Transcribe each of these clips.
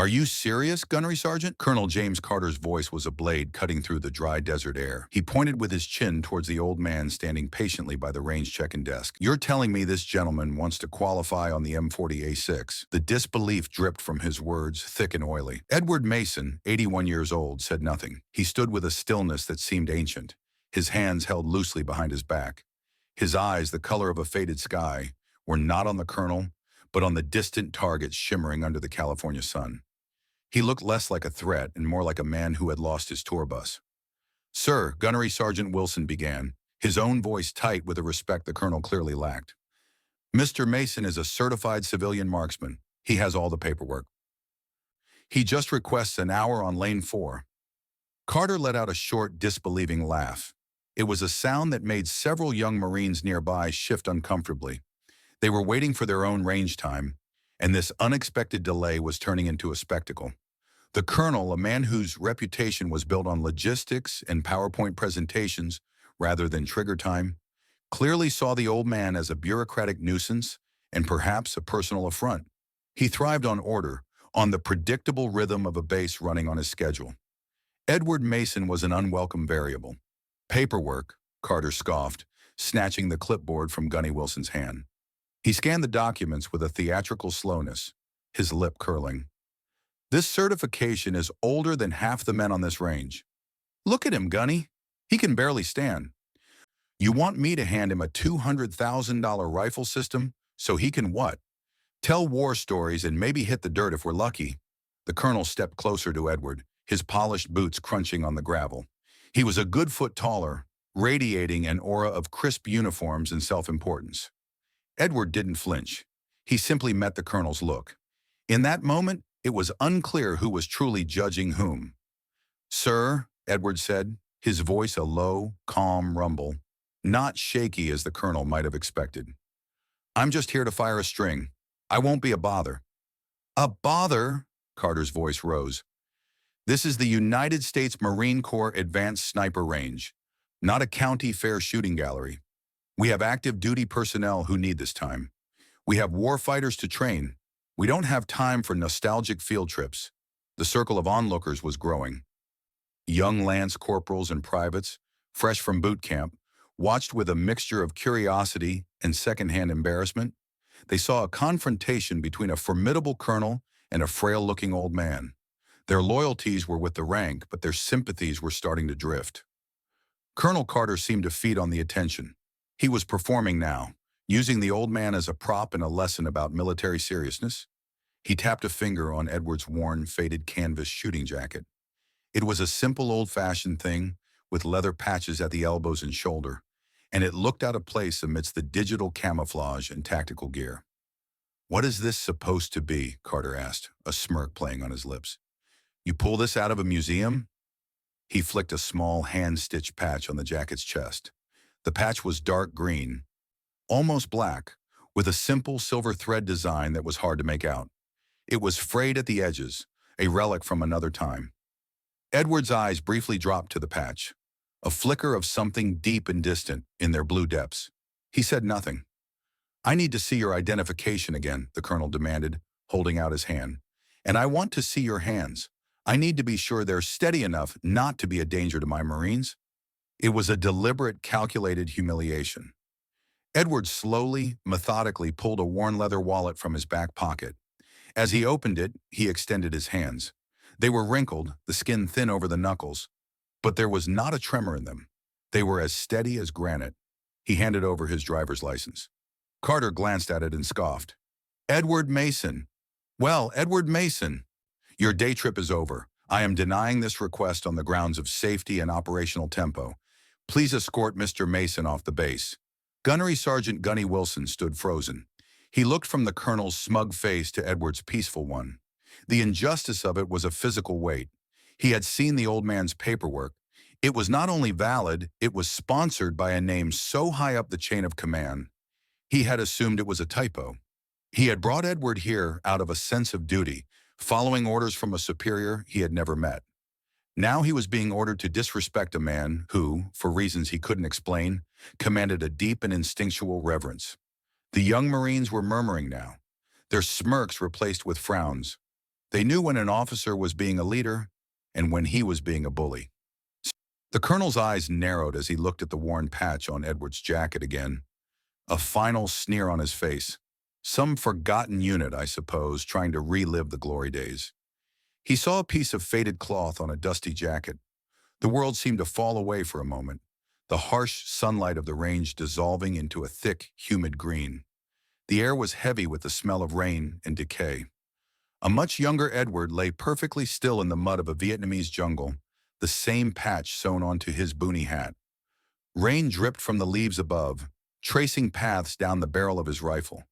"Are you serious, Gunnery Sergeant?" Colonel James Carter's voice was a blade cutting through the dry desert air. He pointed with his chin towards the old man standing patiently by the range check-in desk. "You're telling me this gentleman wants to qualify on the M40A6? The disbelief dripped from his words, thick and oily. Edward Mason, 81 years old, said nothing. He stood with a stillness that seemed ancient, his hands held loosely behind his back. His eyes, the color of a faded sky, were not on the colonel, but on the distant targets shimmering under the California sun. He looked less like a threat and more like a man who had lost his tour bus. "Sir," Gunnery Sergeant Wilson began, his own voice tight with a respect the colonel clearly lacked. "Mr. Mason is a certified civilian marksman. He has all the paperwork. He just requests an hour on lane 4. Carter let out a short, disbelieving laugh. It was a sound that made several young Marines nearby shift uncomfortably. They were waiting for their own range time, and this unexpected delay was turning into a spectacle. The colonel, a man whose reputation was built on logistics and PowerPoint presentations rather than trigger time, clearly saw the old man as a bureaucratic nuisance and perhaps a personal affront. He thrived on order, on the predictable rhythm of a base running on his schedule. Edward Mason was an unwelcome variable. "Paperwork," Carter scoffed, snatching the clipboard from Gunny Wilson's hand. He scanned the documents with a theatrical slowness, his lip curling. "This certification is older than half the men on this range. Look at him, Gunny. He can barely stand. You want me to hand him a $200,000 rifle system so he can what? Tell war stories and maybe hit the dirt if we're lucky." The colonel stepped closer to Edward, his polished boots crunching on the gravel. He was a good foot taller, radiating an aura of crisp uniforms and self-importance. Edward didn't flinch. He simply met the colonel's look. In that moment, it was unclear who was truly judging whom. "Sir," Edward said, his voice a low, calm rumble, not shaky as the colonel might have expected. "I'm just here to fire a string. I won't be a bother." "A bother?" Carter's voice rose. "This is the United States Marine Corps Advanced Sniper Range, not a county fair shooting gallery. We have active duty personnel who need this time. We have war fighters to train. We don't have time for nostalgic field trips." The circle of onlookers was growing. Young lance corporals and privates, fresh from boot camp, watched with a mixture of curiosity and secondhand embarrassment. They saw a confrontation between a formidable colonel and a frail-looking old man. Their loyalties were with the rank, but their sympathies were starting to drift. Colonel Carter seemed to feed on the attention. He was performing now, using the old man as a prop in a lesson about military seriousness. He tapped a finger on Edward's worn, faded canvas shooting jacket. It was a simple, old-fashioned thing, with leather patches at the elbows and shoulder, and it looked out of place amidst the digital camouflage and tactical gear. "What is this supposed to be?" Carter asked, a smirk playing on his lips. "You pull this out of a museum?" He flicked a small hand-stitched patch on the jacket's chest. The patch was dark green, almost black, with a simple silver thread design that was hard to make out. It was frayed at the edges, a relic from another time. Edward's eyes briefly dropped to the patch, a flicker of something deep and distant in their blue depths. He said nothing. "I need to see your identification again," the colonel demanded, holding out his hand. "And I want to see your hands. I need to be sure they're steady enough not to be a danger to my Marines." It was a deliberate, calculated humiliation. Edward slowly, methodically pulled a worn leather wallet from his back pocket. As he opened it, he extended his hands. They were wrinkled, the skin thin over the knuckles, but there was not a tremor in them. They were as steady as granite. He handed over his driver's license. Carter glanced at it and scoffed. "Edward Mason. Well, Edward Mason, your day trip is over. I am denying this request on the grounds of safety and operational tempo. Please escort Mr. Mason off the base." Gunnery Sergeant Gunny Wilson stood frozen. He looked from the colonel's smug face to Edward's peaceful one. The injustice of it was a physical weight. He had seen the old man's paperwork. It was not only valid, it was sponsored by a name so high up the chain of command. He had assumed it was a typo. He had brought Edward here out of a sense of duty, following orders from a superior he had never met. Now he was being ordered to disrespect a man who, for reasons he couldn't explain, commanded a deep and instinctual reverence. The young Marines were murmuring now, their smirks replaced with frowns. They knew when an officer was being a leader and when he was being a bully. The colonel's eyes narrowed as he looked at the worn patch on Edward's jacket again, a final sneer on his face. Some forgotten unit, I suppose, trying to relive the glory days. He saw a piece of faded cloth on a dusty jacket. The world seemed to fall away for a moment, the harsh sunlight of the range dissolving into a thick, humid green. The air was heavy with the smell of rain and decay. A much younger Edward lay perfectly still in the mud of a Vietnamese jungle, the same patch sewn onto his boonie hat. Rain dripped from the leaves above, tracing paths down the barrel of his rifle.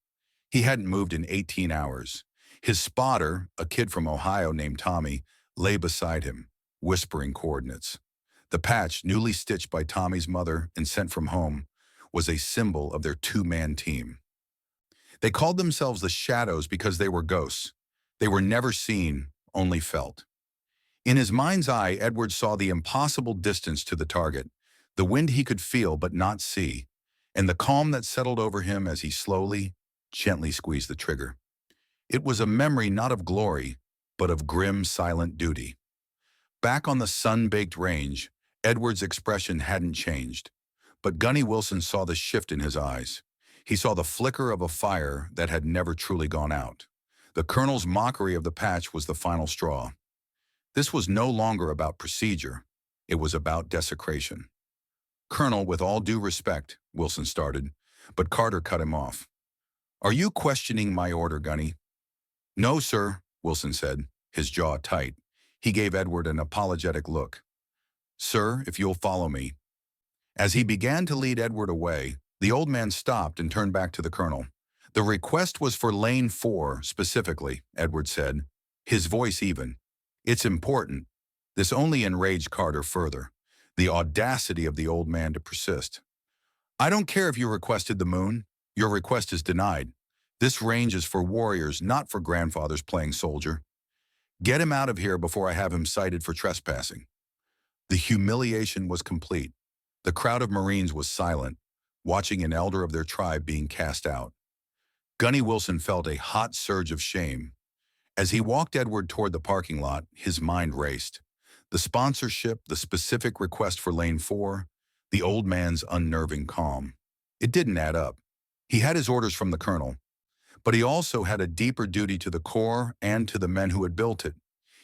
He hadn't moved in 18 hours. His spotter, a kid from Ohio named Tommy, lay beside him, whispering coordinates. The patch, newly stitched by Tommy's mother and sent from home, was a symbol of their two-man team. They called themselves the Shadows because they were ghosts. They were never seen, only felt. In his mind's eye, Edward saw the impossible distance to the target, the wind he could feel but not see, and the calm that settled over him as he slowly, gently squeezed the trigger. It was a memory not of glory, but of grim, silent duty. Back on the sun-baked range, Edward's expression hadn't changed, but Gunny Wilson saw the shift in his eyes. He saw the flicker of a fire that had never truly gone out. The colonel's mockery of the patch was the final straw. This was no longer about procedure. It was about desecration. "Colonel, with all due respect," Wilson started, but Carter cut him off. "Are you questioning my order, Gunny?" "No, sir," Wilson said, his jaw tight. He gave Edward an apologetic look. "Sir, if you'll follow me." As he began to lead Edward away, the old man stopped and turned back to the colonel. "The request was for Lane 4, specifically," Edward said, his voice even. "It's important." This only enraged Carter further, the audacity of the old man to persist. "I don't care if you requested the moon. Your request is denied. This range is for warriors, not for grandfathers playing soldier. Get him out of here before I have him cited for trespassing." The humiliation was complete. The crowd of Marines was silent, watching an elder of their tribe being cast out. Gunny Wilson felt a hot surge of shame. As he walked Edward toward the parking lot, his mind raced. The sponsorship, the specific request for Lane 4, the old man's unnerving calm. It didn't add up. He had his orders from the colonel, but he also had a deeper duty to the Corps and to the men who had built it.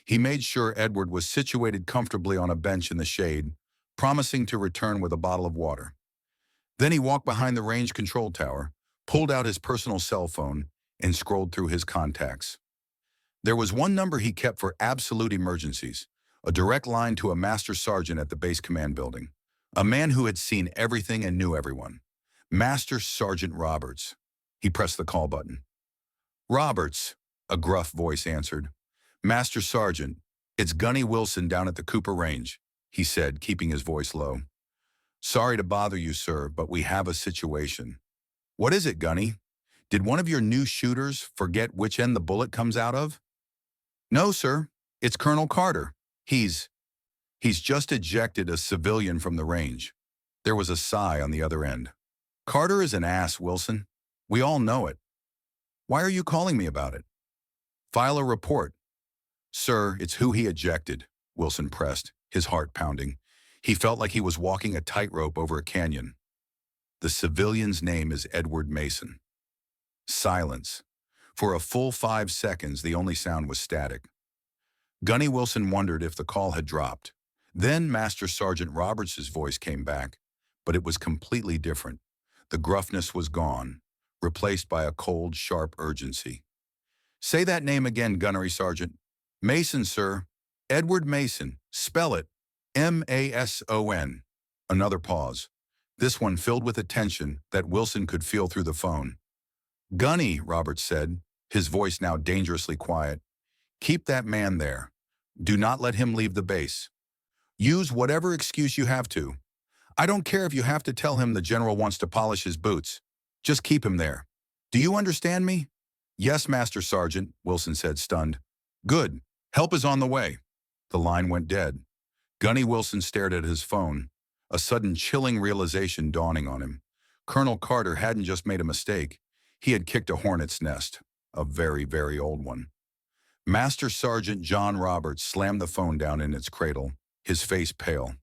He made sure Edward was situated comfortably on a bench in the shade, promising to return with a bottle of water. Then he walked behind the range control tower, pulled out his personal cell phone, and scrolled through his contacts. There was one number he kept for absolute emergencies, a direct line to a master sergeant at the base command building, a man who had seen everything and knew everyone. Master Sergeant Roberts. He pressed the call button. "Roberts," a gruff voice answered. "Master Sergeant, it's Gunny Wilson down at the Cooper Range," he said, keeping his voice low. "Sorry to bother you, sir, but we have a situation." "What is it, Gunny? Did one of your new shooters forget which end the bullet comes out of?" "No, sir. It's Colonel Carter. He's just ejected a civilian from the range." There was a sigh on the other end. "Carter is an ass, Wilson. We all know it. Why are you calling me about it?" "File a report." "Sir, it's who he ejected," Wilson pressed, his heart pounding. He felt like he was walking a tightrope over a canyon. "The civilian's name is Edward Mason." Silence. For a full 5 seconds, the only sound was static. Gunny Wilson wondered if the call had dropped. Then Master Sergeant Roberts' voice came back, but it was completely different. The gruffness was gone, replaced by a cold, sharp urgency. "Say that name again, Gunnery Sergeant." "Mason, sir. Edward Mason. Spell it. M-A-S-O-N. Another pause, this one filled with a tension that Wilson could feel through the phone. "Gunny," Roberts said, his voice now dangerously quiet. "Keep that man there. Do not let him leave the base. Use whatever excuse you have to. I don't care if you have to tell him the general wants to polish his boots. Just keep him there. Do you understand me?" "Yes, Master Sergeant," Wilson said, stunned. "Good. Help is on the way." The line went dead. Gunny Wilson stared at his phone, a sudden chilling realization dawning on him. Colonel Carter hadn't just made a mistake. He had kicked a hornet's nest, a very, very old one. Master Sergeant John Roberts slammed the phone down in its cradle, his face pale.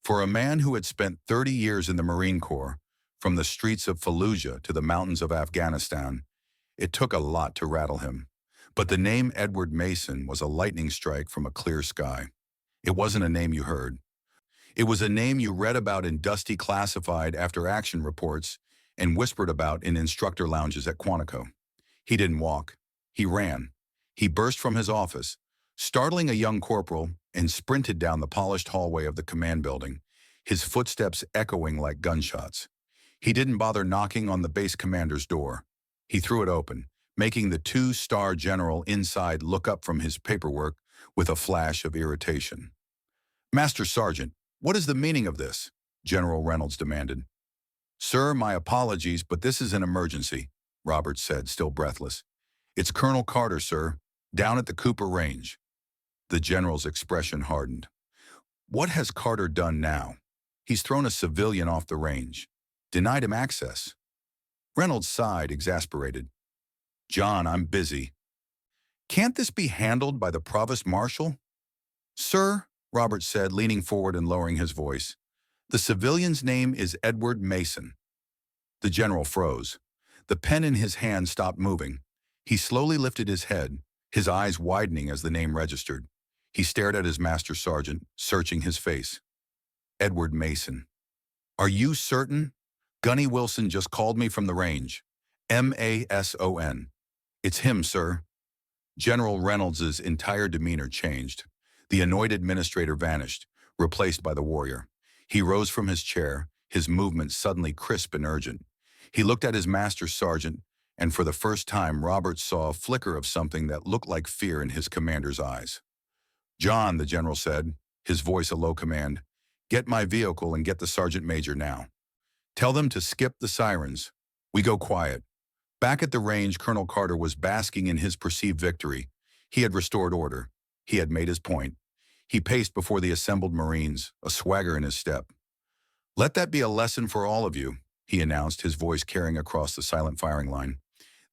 For a man who had spent 30 years in the Marine Corps, from the streets of Fallujah to the mountains of Afghanistan, it took a lot to rattle him. But the name Edward Mason was a lightning strike from a clear sky. It wasn't a name you heard. It was a name you read about in dusty classified after-action reports and whispered about in instructor lounges at Quantico. He didn't walk. He ran. He burst from his office, startling a young corporal, and sprinted down the polished hallway of the command building, his footsteps echoing like gunshots. He didn't bother knocking on the base commander's door. He threw it open, making the two-star general inside look up from his paperwork with a flash of irritation. "Master Sergeant, what is the meaning of this?" General Reynolds demanded. "Sir, my apologies, but this is an emergency," Roberts said, still breathless. "It's Colonel Carter, sir, down at the Cooper Range." The general's expression hardened. What has Carter done now? He's thrown a civilian off the range, denied him access. Reynolds sighed, exasperated. "John, I'm busy." "Can't this be handled by the provost marshal?" "Sir," Roberts said, leaning forward and lowering his voice, "the civilian's name is Edward Mason." The general froze. The pen in his hand stopped moving. He slowly lifted his head, his eyes widening as the name registered. He stared at his master sergeant, searching his face. "Edward Mason. Are you certain? Gunny Wilson just called me from the range. Mason. It's him, sir." General Reynolds's entire demeanor changed. The annoyed administrator vanished, replaced by the warrior. He rose from his chair, his movements suddenly crisp and urgent. He looked at his master sergeant, and for the first time Roberts saw a flicker of something that looked like fear in his commander's eyes. "John," the general said, his voice a low command, "get my vehicle and get the sergeant major now. Tell them to skip the sirens. We go quiet." Back at the range, Colonel Carter was basking in his perceived victory. He had restored order. He had made his point. He paced before the assembled Marines, a swagger in his step. "Let that be a lesson for all of you," he announced, his voice carrying across the silent firing line.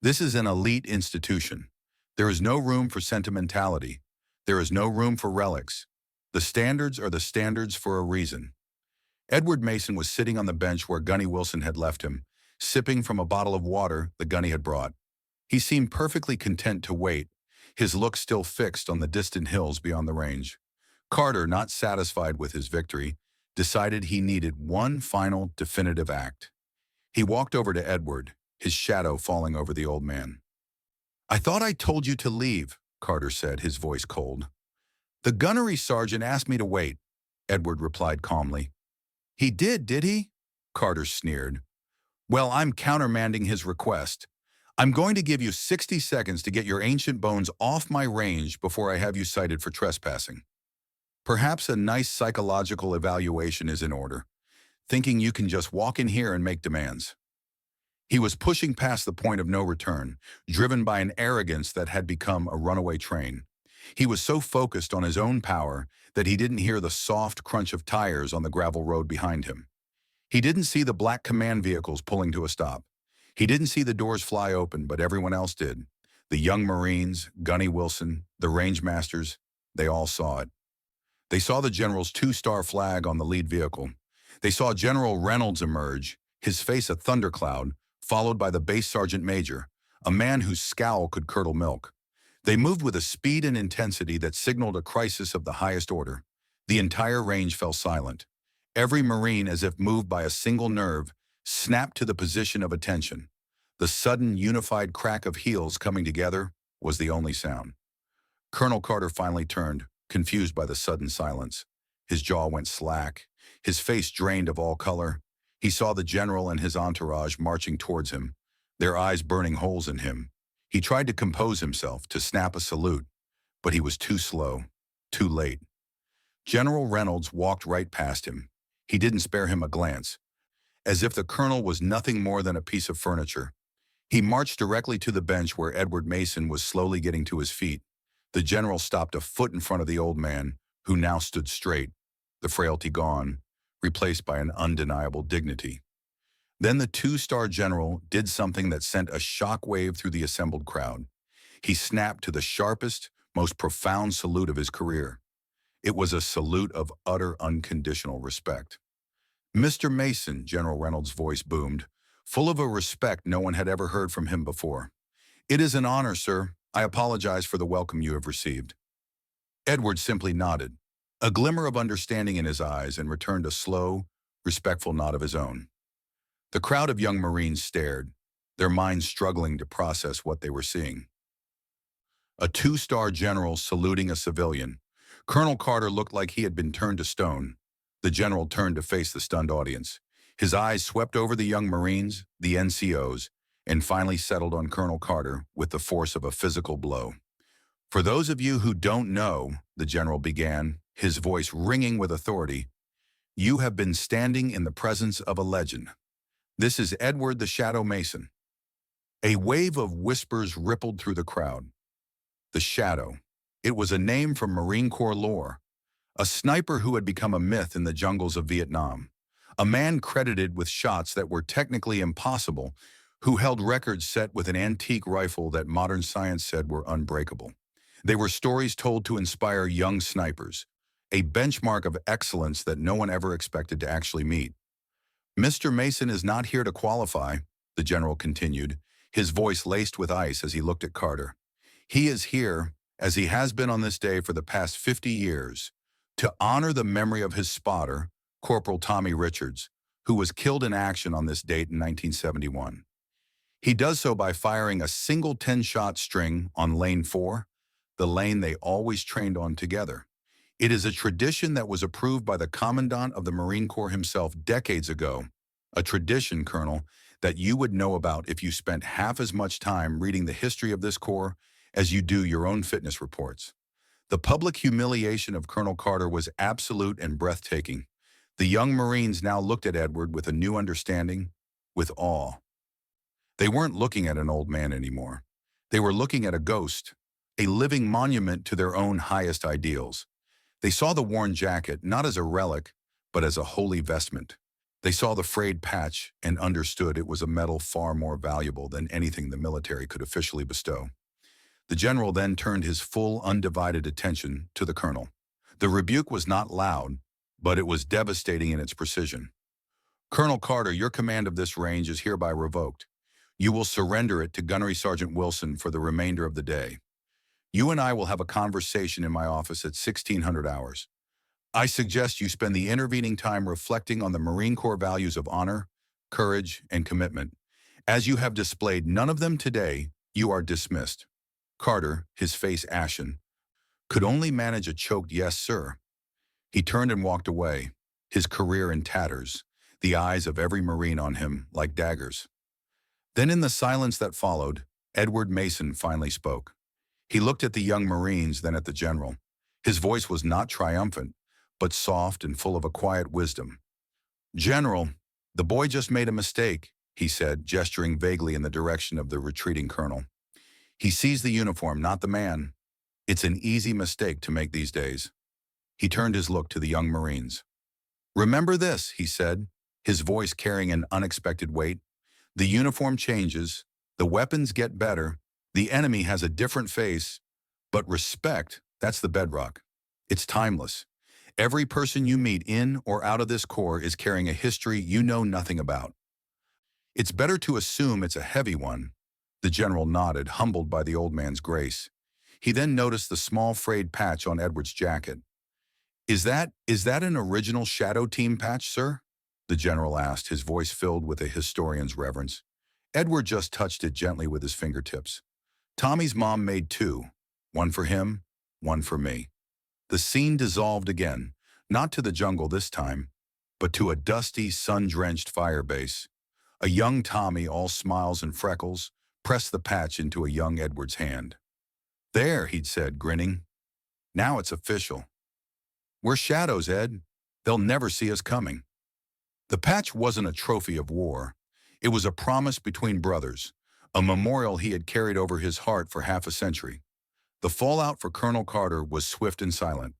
"This is an elite institution. There is no room for sentimentality. There is no room for relics. The standards are the standards for a reason." Edward Mason was sitting on the bench where Gunny Wilson had left him, sipping from a bottle of water the Gunny had brought. He seemed perfectly content to wait, his look still fixed on the distant hills beyond the range. Carter, not satisfied with his victory, decided he needed one final, definitive act. He walked over to Edward, his shadow falling over the old man. "I thought I told you to leave," Carter said, his voice cold. "The gunnery sergeant asked me to wait," Edward replied calmly. "He did he?" Carter sneered. "Well, I'm countermanding his request. I'm going to give you 60 seconds to get your ancient bones off my range before I have you cited for trespassing. Perhaps a nice psychological evaluation is in order, thinking you can just walk in here and make demands." He was pushing past the point of no return, driven by an arrogance that had become a runaway train. He was so focused on his own power that he didn't hear the soft crunch of tires on the gravel road behind him. He didn't see the black command vehicles pulling to a stop. He didn't see the doors fly open, but everyone else did. The young Marines, Gunny Wilson, the range masters, they all saw it. They saw the general's two-star flag on the lead vehicle. They saw General Reynolds emerge, his face a thundercloud, followed by the base sergeant major, a man whose scowl could curdle milk. They moved with a speed and intensity that signaled a crisis of the highest order. The entire range fell silent. Every Marine, as if moved by a single nerve, snapped to the position of attention. The sudden, unified crack of heels coming together was the only sound. Colonel Carter finally turned, confused by the sudden silence. His jaw went slack, his face drained of all color. He saw the general and his entourage marching towards him, their eyes burning holes in him. He tried to compose himself, to snap a salute, but he was too slow, too late. General Reynolds walked right past him. He didn't spare him a glance, as if the colonel was nothing more than a piece of furniture. He marched directly to the bench where Edward Mason was slowly getting to his feet. The general stopped a foot in front of the old man, who now stood straight, the frailty gone, replaced by an undeniable dignity. Then the two-star general did something that sent a shock wave through the assembled crowd. He snapped to the sharpest, most profound salute of his career. It was a salute of utter unconditional respect. "Mr. Mason," General Reynolds' voice boomed, full of a respect no one had ever heard from him before. "It is an honor, sir. I apologize for the welcome you have received." Edward simply nodded, a glimmer of understanding in his eyes, and returned a slow, respectful nod of his own. The crowd of young Marines stared, their minds struggling to process what they were seeing. A two-star general saluting a civilian. Colonel Carter looked like he had been turned to stone. The general turned to face the stunned audience. His eyes swept over the young Marines, the NCOs, and finally settled on Colonel Carter with the force of a physical blow. "For those of you who don't know," the general began, his voice ringing with authority, "you have been standing in the presence of a legend. This is Edward the Shadow Mason." A wave of whispers rippled through the crowd. The Shadow. It was a name from Marine Corps lore. A sniper who had become a myth in the jungles of Vietnam. A man credited with shots that were technically impossible, who held records set with an antique rifle that modern science said were unbreakable. They were stories told to inspire young snipers, a benchmark of excellence that no one ever expected to actually meet. "Mr. Mason is not here to qualify," the general continued, his voice laced with ice as he looked at Carter. "He is here, as he has been on this day for the past 50 years, to honor the memory of his spotter, Corporal Tommy Richards, who was killed in action on this date in 1971. He does so by firing a single 10-shot string on Lane 4, the lane they always trained on together. It is a tradition that was approved by the Commandant of the Marine Corps himself decades ago, a tradition, Colonel, that you would know about if you spent half as much time reading the history of this Corps as you do your own fitness reports." The public humiliation of Colonel Carter was absolute and breathtaking. The young Marines now looked at Edward with a new understanding, with awe. They weren't looking at an old man anymore. They were looking at a ghost, a living monument to their own highest ideals. They saw the worn jacket not as a relic, but as a holy vestment. They saw the frayed patch and understood it was a medal far more valuable than anything the military could officially bestow. The general then turned his full, undivided attention to the colonel. The rebuke was not loud, but it was devastating in its precision. "Colonel Carter, your command of this range is hereby revoked. You will surrender it to Gunnery Sergeant Wilson for the remainder of the day. You and I will have a conversation in my office at 1600 hours. I suggest you spend the intervening time reflecting on the Marine Corps values of honor, courage, and commitment. As you have displayed none of them today, you are dismissed." Carter, his face ashen, could only manage a choked "yes, sir." He turned and walked away, his career in tatters, the eyes of every Marine on him like daggers. Then in the silence that followed, Edward Mason finally spoke. He looked at the young Marines, then at the general. His voice was not triumphant, but soft and full of a quiet wisdom. "General, the boy just made a mistake," he said, gesturing vaguely in the direction of the retreating colonel. "He sees the uniform, not the man. It's an easy mistake to make these days." He turned his look to the young Marines. "Remember this," he said, his voice carrying an unexpected weight. "The uniform changes, the weapons get better, the enemy has a different face, but respect, that's the bedrock. It's timeless. Every person you meet in or out of this Corps is carrying a history you know nothing about. It's better to assume it's a heavy one." The general nodded, humbled by the old man's grace. He then noticed the small frayed patch on Edward's jacket. Is that an original Shadow Team patch, sir?" the general asked, his voice filled with a historian's reverence. Edward just touched it gently with his fingertips. "Tommy's mom made two, one for him, one for me." The scene dissolved again, not to the jungle this time, but to a dusty, sun-drenched fire base. A young Tommy, all smiles and freckles, pressed the patch into a young Edward's hand. "There," he'd said, grinning. "Now it's official. We're shadows, Ed. They'll never see us coming." The patch wasn't a trophy of war. It was a promise between brothers, a memorial he had carried over his heart for half a century. The fallout for Colonel Carter was swift and silent.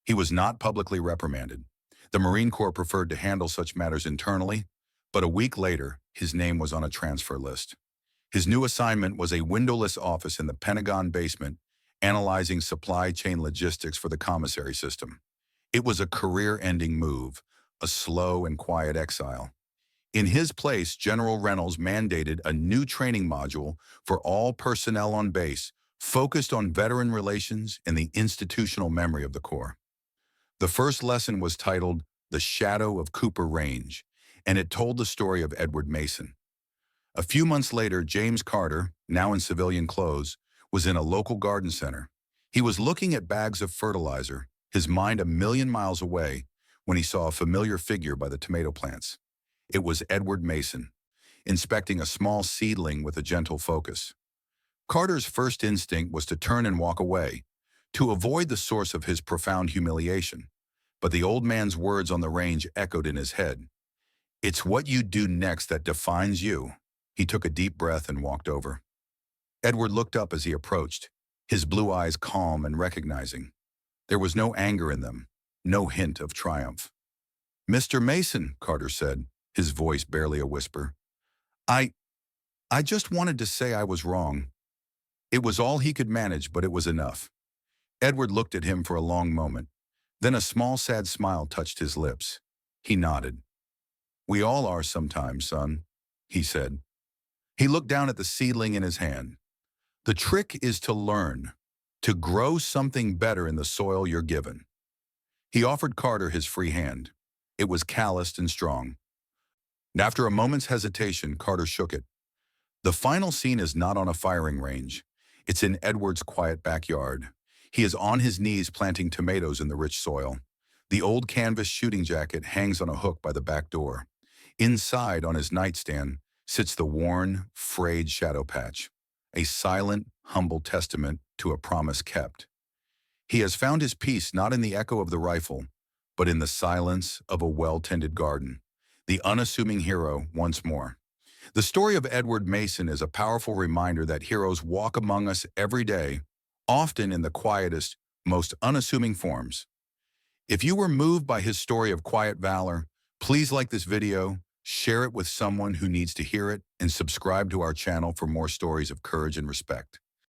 He was not publicly reprimanded. The Marine Corps preferred to handle such matters internally, but a week later, his name was on a transfer list. His new assignment was a windowless office in the Pentagon basement, analyzing supply chain logistics for the commissary system. It was a career-ending move, a slow and quiet exile. In his place, General Reynolds mandated a new training module for all personnel on base, focused on veteran relations and the institutional memory of the Corps. The first lesson was titled The Shadow of Cooper Range, and it told the story of Edward Mason. A few months later, James Carter, now in civilian clothes, was in a local garden center. He was looking at bags of fertilizer, his mind a million miles away, when he saw a familiar figure by the tomato plants. It was Edward Mason, inspecting a small seedling with a gentle focus. Carter's first instinct was to turn and walk away, to avoid the source of his profound humiliation. But the old man's words on the range echoed in his head. "It's what you do next that defines you." He took a deep breath and walked over. Edward looked up as he approached, his blue eyes calm and recognizing. There was no anger in them, no hint of triumph. "Mr. Mason," Carter said, his voice barely a whisper. I just wanted to say I was wrong." It was all he could manage, but it was enough. Edward looked at him for a long moment. Then a small, sad smile touched his lips. He nodded. "We all are sometimes, son," he said. He looked down at the seedling in his hand. "The trick is to learn, to grow something better in the soil you're given." He offered Carter his free hand. It was calloused and strong. And after a moment's hesitation, Carter shook it. The final scene is not on a firing range. It's in Edward's quiet backyard. He is on his knees planting tomatoes in the rich soil. The old canvas shooting jacket hangs on a hook by the back door. Inside, on his nightstand, sits the worn, frayed shadow patch, a silent, humble testament to a promise kept. He has found his peace not in the echo of the rifle, but in the silence of a well-tended garden. The unassuming hero once more. The story of Edward Mason is a powerful reminder that heroes walk among us every day, often in the quietest, most unassuming forms. If you were moved by his story of quiet valor, please like this video, share it with someone who needs to hear it, and subscribe to our channel for more stories of courage and respect.